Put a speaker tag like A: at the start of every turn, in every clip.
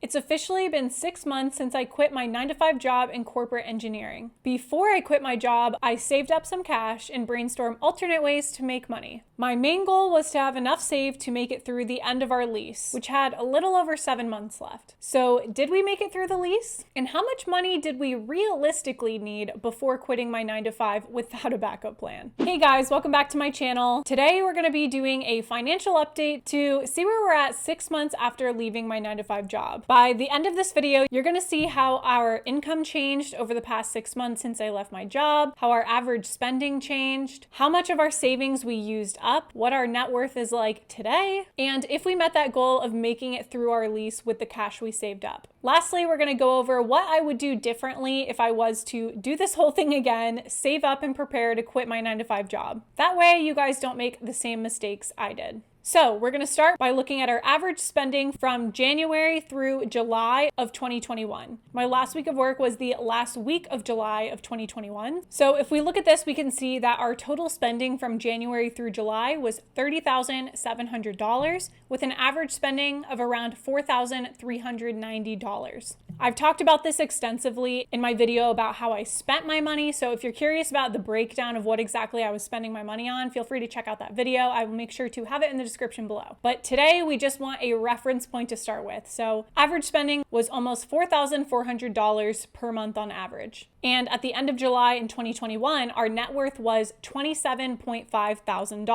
A: It's officially been 6 months since I quit my 9-to-5 job in corporate engineering. Before I quit my job, I saved up some cash and brainstormed alternate ways to make money. My main goal was to have enough saved to make it through the end of our lease, which had a little over 7 months left. So did we make it through the lease? And how much money did we realistically need before quitting my 9-to-5 without a backup plan? Hey guys, welcome back to my channel. Today we're going to be doing a financial update to see where we're at 6 months after leaving my 9-to-5 job. By the end of this video, you're going to see how our income changed over the past 6 months since I left my job, how our average spending changed, how much of our savings we used up, what our net worth is like today, and if we met that goal of making it through our lease with the cash we saved up. Lastly, we're going to go over what I would do differently if I was to do this whole thing again, save up and prepare to quit my 9-to-5 job. That way you guys don't make the same mistakes I did. So we're going to start by looking at our average spending from January through July of 2021. My last week of work was the last week of July of 2021. So if we look at this, we can see that our total spending from January through July was $30,700 with an average spending of around $4,390. I've talked about this extensively in my video about how I spent my money. So if you're curious about the breakdown of what exactly I was spending my money on, feel free to check out that video. I will make sure to have it in the description below. But today we just want a reference point to start with. So average spending was almost $4,400 per month on average. And at the end of July in 2021, our net worth was $27.5 thousand.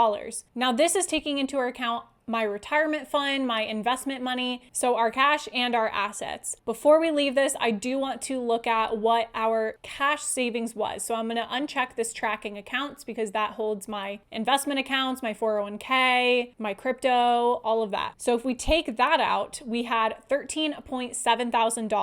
A: Now this is taking into account my retirement fund, my investment money, so our cash and our assets. Before we leave this, I do want to look at what our cash savings was. So I'm going to uncheck this tracking accounts because that holds my investment accounts, my 401k, my crypto, all of that. So if we take that out, we had $13.7 thousand.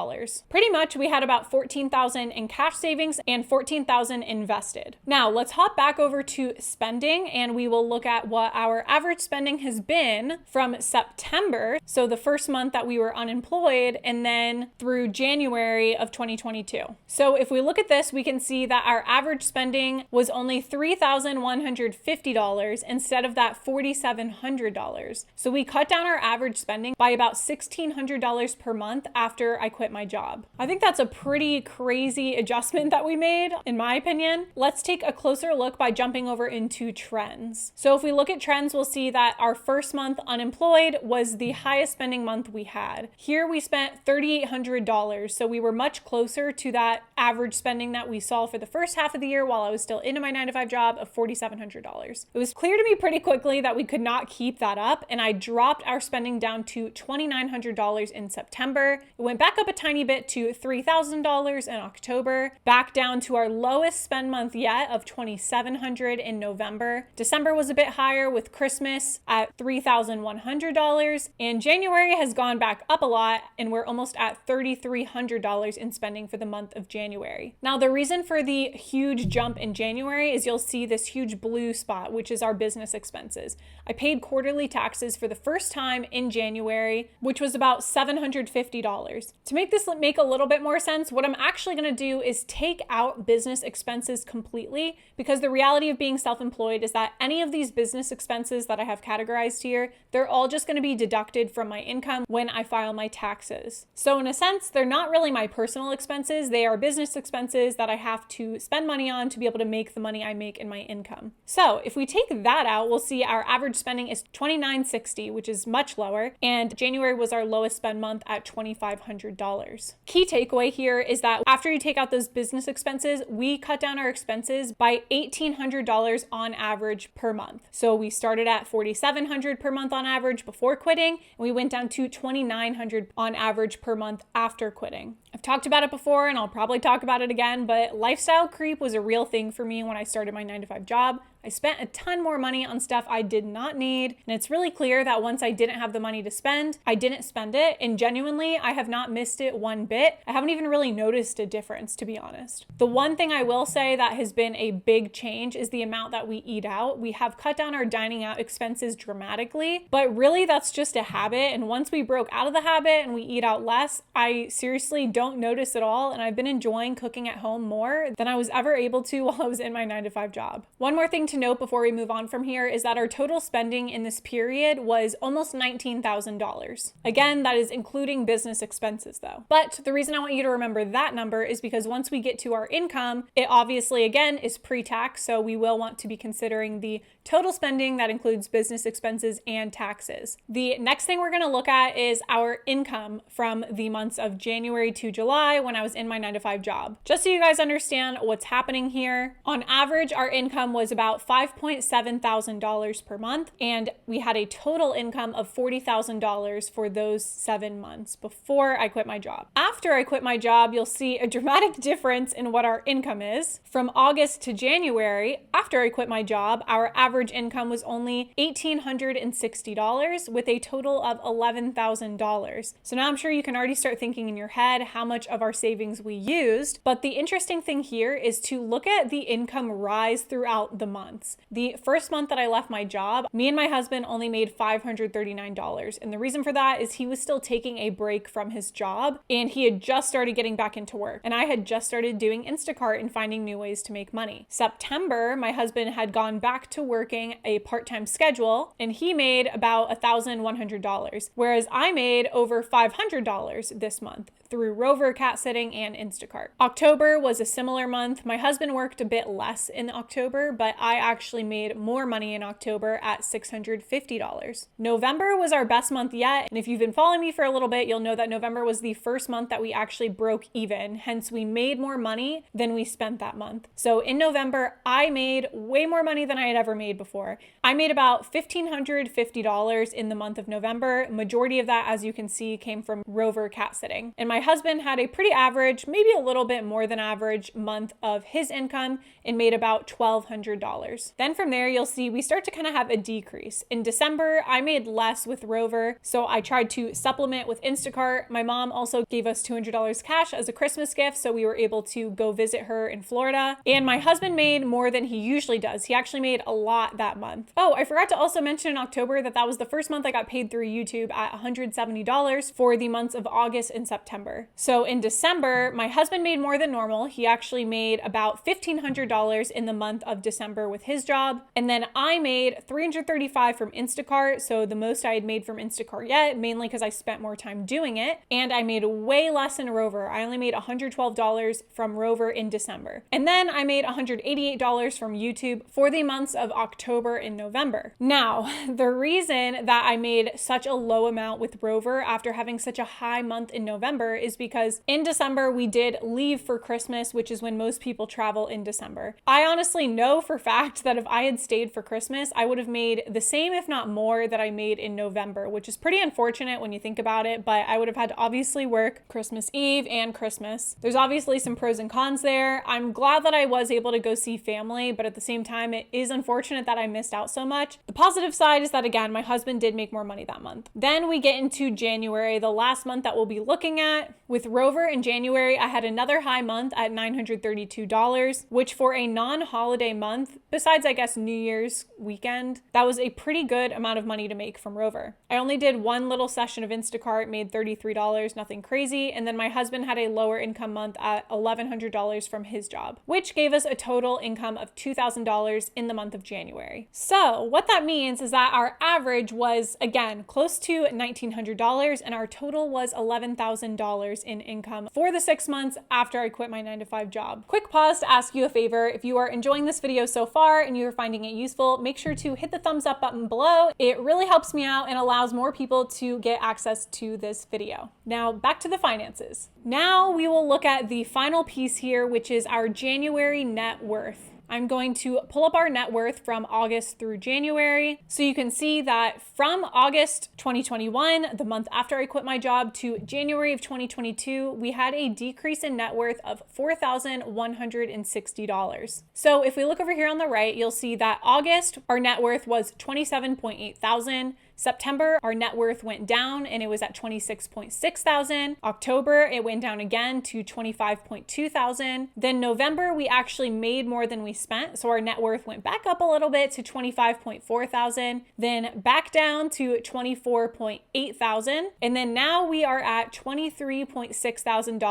A: Pretty much we had about $14,000 in cash savings and $14,000 invested. Now let's hop back over to spending and we will look at what our average spending has been from September, so the first month that we were unemployed, and then through January of 2022. So if we look at this, we can see that our average spending was only $3,150 instead of that $4,700. So we cut down our average spending by about $1,600 per month after I quit my job. I think that's a pretty crazy adjustment that we made, in my opinion. Let's take a closer look by jumping over into trends. So if we look at trends, we'll see that our first month unemployed was the highest spending month we had. Here we spent $3,800, so we were much closer to that average spending that we saw for the first half of the year while I was still in my 9-to-5 job of $4,700. It was clear to me pretty quickly that we could not keep that up, and I dropped our spending down to $2,900 in September. It went back up a tiny bit to $3,000 in October, back down to our lowest spend month yet of $2,700 in November. December was a bit higher with Christmas at $3,100, and January has gone back up a lot and we're almost at $3,300 in spending for the month of January. Now the reason for the huge jump in January is you'll see this huge blue spot, which is our business expenses. I paid quarterly taxes for the first time in January, which was about $750. To make this make a little bit more sense, what I'm actually going to do is take out business expenses completely, because the reality of being self-employed is that any of these business expenses that I have categorized here, they're all just going to be deducted from my income when I file my taxes. So in a sense, they're not really my personal expenses. They are business expenses that I have to spend money on to be able to make the money I make in my income. So if we take that out, we'll see our average spending is $2,960, which is much lower. And January was our lowest spend month at $2,500. Key takeaway here is that after you take out those business expenses, we cut down our expenses by $1,800 on average per month. So we started at $4,700 per month on average before quitting, and we went down to $2,900 on average per month after quitting. I've talked about it before and I'll probably talk about it again, but lifestyle creep was a real thing for me when I started my 9-to-5 job. I spent a ton more money on stuff I did not need, and it's really clear that once I didn't have the money to spend, I didn't spend it, and genuinely, I have not missed it one bit. I haven't even really noticed a difference, to be honest. The one thing I will say that has been a big change is the amount that we eat out. We have cut down our dining out expenses dramatically, but really that's just a habit, and once we broke out of the habit and we eat out less, I seriously don't notice at all, and I've been enjoying cooking at home more than I was ever able to while I was in my 9-to-5 job. One more thing to note before we move on from here is that our total spending in this period was almost $19,000. Again, that is including business expenses though. But the reason I want you to remember that number is because once we get to our income, it obviously again is pre-tax, so we will want to be considering the total spending that includes business expenses and taxes. The next thing we're going to look at is our income from the months of January to July when I was in my 9-to-5 job. Just so you guys understand what's happening here, on average, our income was about $5.7 thousand per month, and we had a total income of $40,000 for those 7 months before I quit my job. After I quit my job, you'll see a dramatic difference in what our income is. From August to January, after I quit my job, our average income was only $1,860 with a total of $11,000. So now I'm sure you can already start thinking in your head how much of our savings we used. But the interesting thing here is to look at the income rise throughout the months. The first month that I left my job, me and my husband only made $539. And the reason for that is he was still taking a break from his job and he had just started getting back into work. And I had just started doing Instacart and finding new ways to make money. September, my husband had gone back to working a part-time schedule and he made about $1,100, whereas I made over $500 this month through Rover, cat sitting, and Instacart. October was a similar month. My husband worked a bit less in October, but I actually made more money in October at $650. November was our best month yet, and if you've been following me for a little bit, you'll know that November was the first month that we actually broke even, hence we made more money than we spent that month. So in November, I made way more money than I had ever made before. I made about $1,550 in the month of November. Majority of that, as you can see, came from Rover cat sitting. And my husband had a pretty average, maybe a little bit more than average month of his income and made about $1,200. Then from there, you'll see we start to kind of have a decrease. In December, I made less with Rover, so I tried to supplement with Instacart. My mom also gave us $200 cash as a Christmas gift, so we were able to go visit her in Florida. And my husband made more than he usually does. He actually made a lot that month. Oh, I forgot to also mention in October that was the first month I got paid through YouTube at $170 for the months of August and September. So in December, my husband made more than normal. He actually made about $1,500 in the month of December with his job. And then I made $335 from Instacart. So the most I had made from Instacart yet, mainly because I spent more time doing it. And I made way less in Rover. I only made $112 from Rover in December. And then I made $188 from YouTube for the months of October and November. Now, the reason that I made such a low amount with Rover after having such a high month in November is because in December we did leave for Christmas, which is when most people travel in December. I honestly know for fact that if I had stayed for Christmas, I would have made the same, if not more, that I made in November, which is pretty unfortunate when you think about it, but I would have had to obviously work Christmas Eve and Christmas. There's obviously some pros and cons there. I'm glad that I was able to go see family, but at the same time, it is unfortunate that I missed out so much. The positive side is that, again, my husband did make more money that month. Then we get into January, the last month that we'll be looking at. With Rover in January, I had another high month at $932, which for a non-holiday month, besides I guess New Year's weekend, that was a pretty good amount of money to make from Rover. I only did one little session of Instacart, made $33, nothing crazy, and then my husband had a lower income month at $1,100 from his job, which gave us a total income of $2,000 in the month of January. So what that means is that our average was, again, close to $1,900 and our total was $11,000 in income for the 6 months after I quit my 9-to-5 job. Quick pause to ask you a favor. If you are enjoying this video so far and you're finding it useful, make sure to hit the thumbs up button below. It really helps me out and allows more people to get access to this video. Now back to the finances. Now we will look at the final piece here, which is our January net worth. I'm going to pull up our net worth from August through January. So you can see that from August 2021, the month after I quit my job, to January of 2022, we had a decrease in net worth of $4,160. So if we look over here on the right, you'll see that August, our net worth was $27.8 thousand. September, our net worth went down and it was at 26.6 thousand. October, it went down again to 25.2 thousand. Then November, we actually made more than we spent. So our net worth went back up a little bit to 25.4 thousand, then back down to 24.8 thousand. And then now we are at $23.6 thousand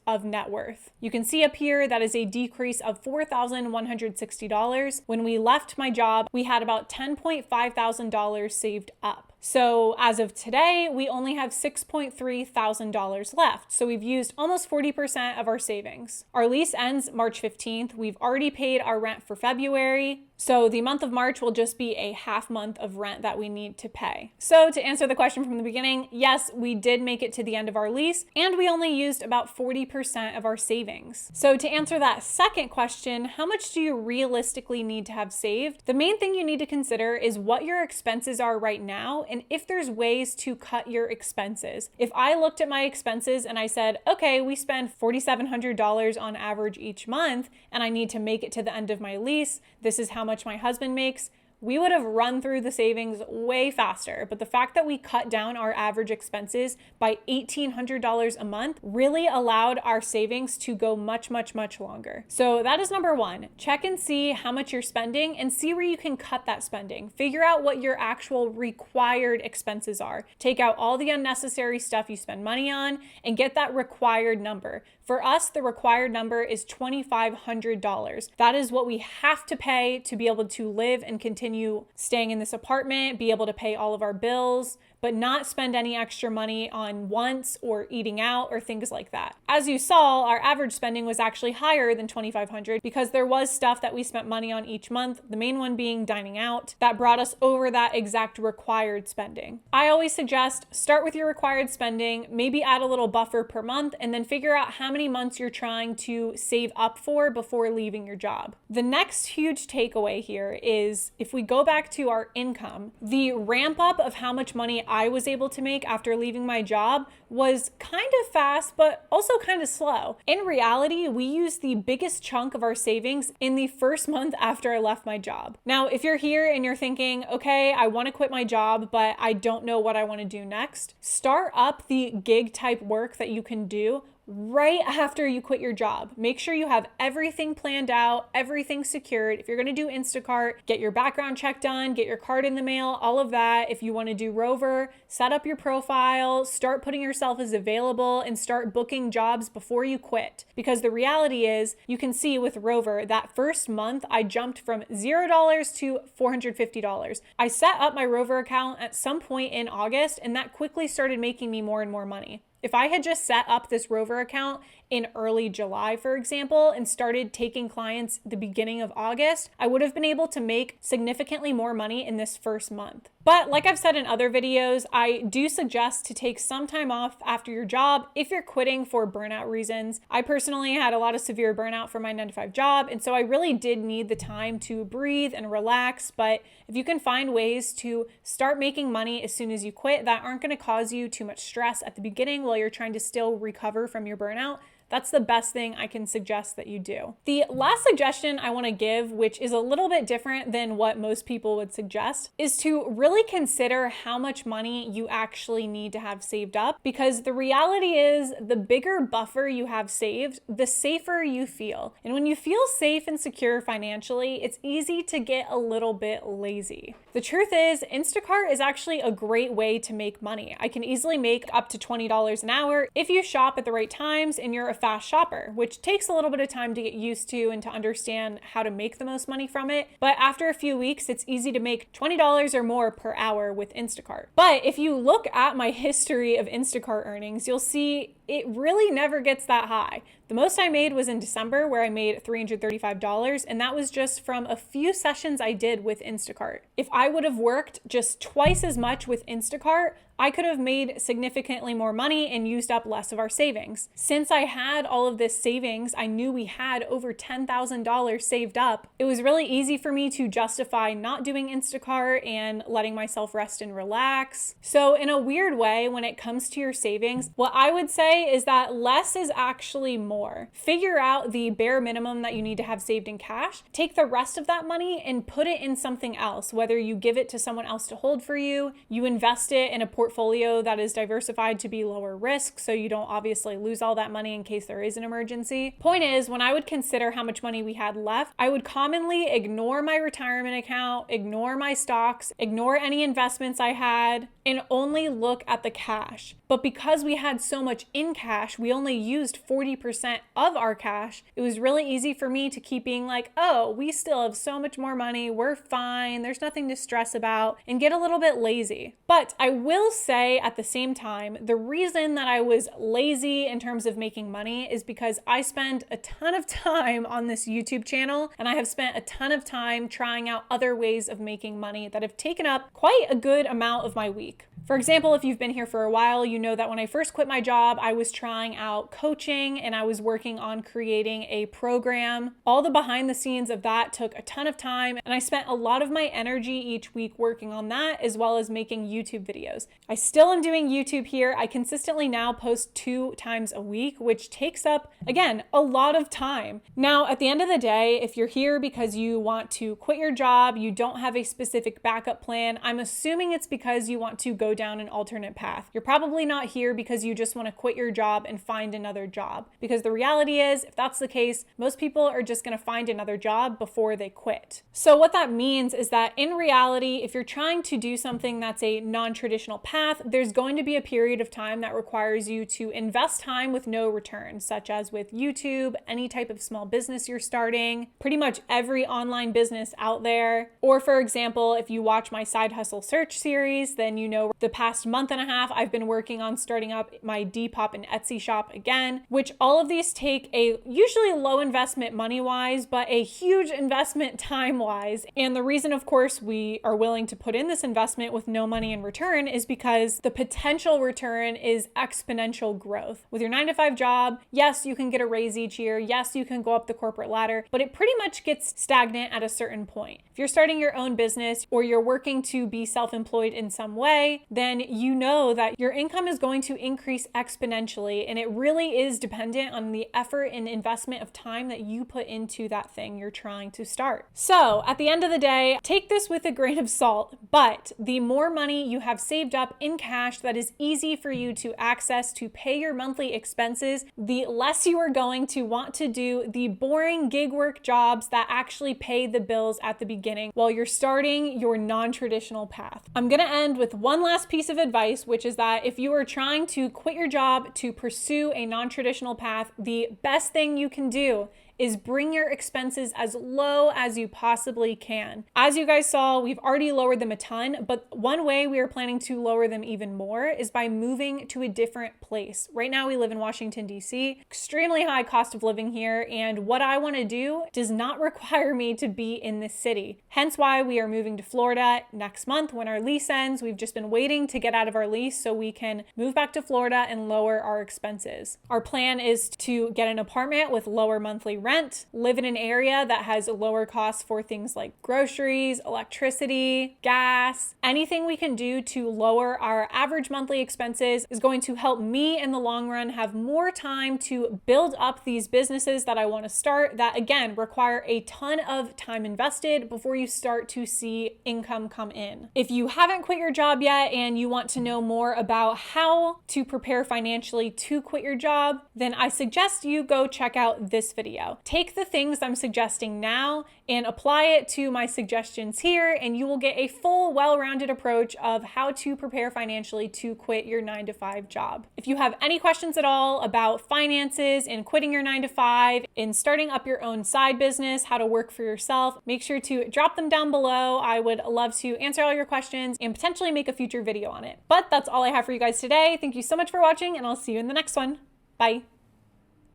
A: of net worth. You can see up here that is a decrease of $4,160. When we left my job, we had about $10.5 thousand saved up. So as of today, we only have $6.3 thousand left. So we've used almost 40% of our savings. Our lease ends March 15th. We've already paid our rent for February. So the month of March will just be a half month of rent that we need to pay. So to answer the question from the beginning, yes, we did make it to the end of our lease and we only used about 40% of our savings. So to answer that second question, how much do you realistically need to have saved? The main thing you need to consider is what your expenses are right now and if there's ways to cut your expenses. If I looked at my expenses and I said, okay, we spend $4,700 on average each month and I need to make it to the end of my lease, this is how much my husband makes, we would have run through the savings way faster. But the fact that we cut down our average expenses by $1,800 a month really allowed our savings to go much, much, much longer. So that is number one. Check and see how much you're spending and see where you can cut that spending. Figure out what your actual required expenses are. Take out all the unnecessary stuff you spend money on and get that required number. For us, the required number is $2,500. That is what we have to pay to be able to live and continue staying in this apartment, be able to pay all of our bills, but not spend any extra money on wants or eating out or things like that. As you saw, our average spending was actually higher than $2,500 because there was stuff that we spent money on each month, the main one being dining out, that brought us over that exact required spending. I always suggest start with your required spending, maybe add a little buffer per month, and then figure out how many months you're trying to save up for before leaving your job. The next huge takeaway here is if we go back to our income, the ramp up of how much money I was able to make after leaving my job was kind of fast, but also kind of slow. In reality, we used the biggest chunk of our savings in the first month after I left my job. Now, if you're here and you're thinking, okay, I want to quit my job, but I don't know what I want to do next, start up the gig type work that you can do right after you quit your job. Make sure you have everything planned out, everything secured. If you're going to do Instacart, get your background check done, get your card in the mail, all of that. If you want to do Rover, set up your profile, start putting yourself as available and start booking jobs before you quit. Because the reality is, you can see with Rover, that first month I jumped from $0 to $450. I set up my Rover account at some point in August and that quickly started making me more and more money. If I had just set up this Rover account in early July, for example, and started taking clients the beginning of August, I would have been able to make significantly more money in this first month. But like I've said in other videos, I do suggest to take some time off after your job if you're quitting for burnout reasons. I personally had a lot of severe burnout from my 9-to-5 job, and so I really did need the time to breathe and relax. But if you can find ways to start making money as soon as you quit that aren't going to cause you too much stress at the beginning while you're trying to still recover from your burnout, that's the best thing I can suggest that you do. The last suggestion I want to give, which is a little bit different than what most people would suggest, is to really consider how much money you actually need to have saved up, because the reality is the bigger buffer you have saved, the safer you feel. And when you feel safe and secure financially, it's easy to get a little bit lazy. The truth is, Instacart is actually a great way to make money. I can easily make up to $20 an hour if you shop at the right times and you're a fast shopper, which takes a little bit of time to get used to and to understand how to make the most money from it. But after a few weeks, it's easy to make $20 or more per hour with Instacart. But if you look at my history of Instacart earnings, you'll see it really never gets that high. The most I made was in December, where I made $335, and that was just from a few sessions I did with Instacart. If I would have worked just twice as much with Instacart, I could have made significantly more money and used up less of our savings. Since I had all of this savings, I knew we had over $10,000 saved up. It was really easy for me to justify not doing Instacart and letting myself rest and relax. So in a weird way, when it comes to your savings, what I would say say is that less is actually more. Figure out the bare minimum that you need to have saved in cash. Take the rest of that money and put it in something else, whether you give it to someone else to hold for you, you invest it in a portfolio that is diversified to be lower risk so you don't obviously lose all that money in case there is an emergency. Point is, when I would consider how much money we had left, I would commonly ignore my retirement account, ignore my stocks, ignore any investments I had, and only look at the cash. But because we had so much in cash, we only used 40% of our cash. It was really easy for me to keep being like, oh, we still have so much more money. We're fine. There's nothing to stress about, and get a little bit lazy. But I will say at the same time, the reason that I was lazy in terms of making money is because I spend a ton of time on this YouTube channel, and I have spent a ton of time trying out other ways of making money that have taken up quite a good amount of my week. For example, if you've been here for a while, you know that when I first quit my job, I was trying out coaching and I was working on creating a program. All the behind the scenes of that took a ton of time, and I spent a lot of my energy each week working on that, as well as making YouTube videos. I still am doing YouTube here. I consistently now post 2 times a week, which takes up, again, a lot of time. Now, at the end of the day, if you're here because you want to quit your job, you don't have a specific backup plan, I'm assuming it's because you want to go down an alternate path. You're probably not here because you just want to quit your job and find another job. Because the reality is, if that's the case, most people are just going to find another job before they quit. So what that means is that in reality, if you're trying to do something that's a non-traditional path, there's going to be a period of time that requires you to invest time with no return, such as with YouTube, any type of small business you're starting, pretty much every online business out there. Or for example, if you watch my Side Hustle Search series, then you know the past month and a half, I've been working on starting up my Depop and Etsy shop again, which all of these take a usually low investment money-wise, but a huge investment time-wise. And the reason, of course, we are willing to put in this investment with no money in return is because the potential return is exponential growth. With your 9-to-5 job, yes, you can get a raise each year. Yes, you can go up the corporate ladder, but it pretty much gets stagnant at a certain point. If you're starting your own business or you're working to be self-employed in some way, then you know that your income is going to increase exponentially, and it really is dependent on the effort and investment of time that you put into that thing you're trying to start. So at the end of the day, take this with a grain of salt, but the more money you have saved up in cash that is easy for you to access to pay your monthly expenses, the less you are going to want to do the boring gig work jobs that actually pay the bills at the beginning while you're starting your non-traditional path. I'm going to end with one last piece of advice, which is that if you are trying to quit your job to pursue a non-traditional path, the best thing you can do is bring your expenses as low as you possibly can. As you guys saw, we've already lowered them a ton, but one way we are planning to lower them even more is by moving to a different place. Right now we live in Washington, D.C., extremely high cost of living here, and what I want to do does not require me to be in this city. Hence why we are moving to Florida next month when our lease ends. We've just been waiting to get out of our lease so we can move back to Florida and lower our expenses. Our plan is to get an apartment with lower monthly rent, live in an area that has lower costs for things like groceries, electricity, gas. Anything we can do to lower our average monthly expenses is going to help me in the long run have more time to build up these businesses that I want to start that, again, require a ton of time invested before you start to see income come in. If you haven't quit your job yet and you want to know more about how to prepare financially to quit your job, then I suggest you go check out this video. Take the things I'm suggesting now and apply it to my suggestions here, and you will get a full, well-rounded approach of how to prepare financially to quit your 9-to-5 job. If you have any questions at all about finances and quitting your 9-to-5 and starting up your own side business, how to work for yourself, make sure to drop them down below. I would love to answer all your questions and potentially make a future video on it. But that's all I have for you guys today. Thank you so much for watching, and I'll see you in the next one. Bye.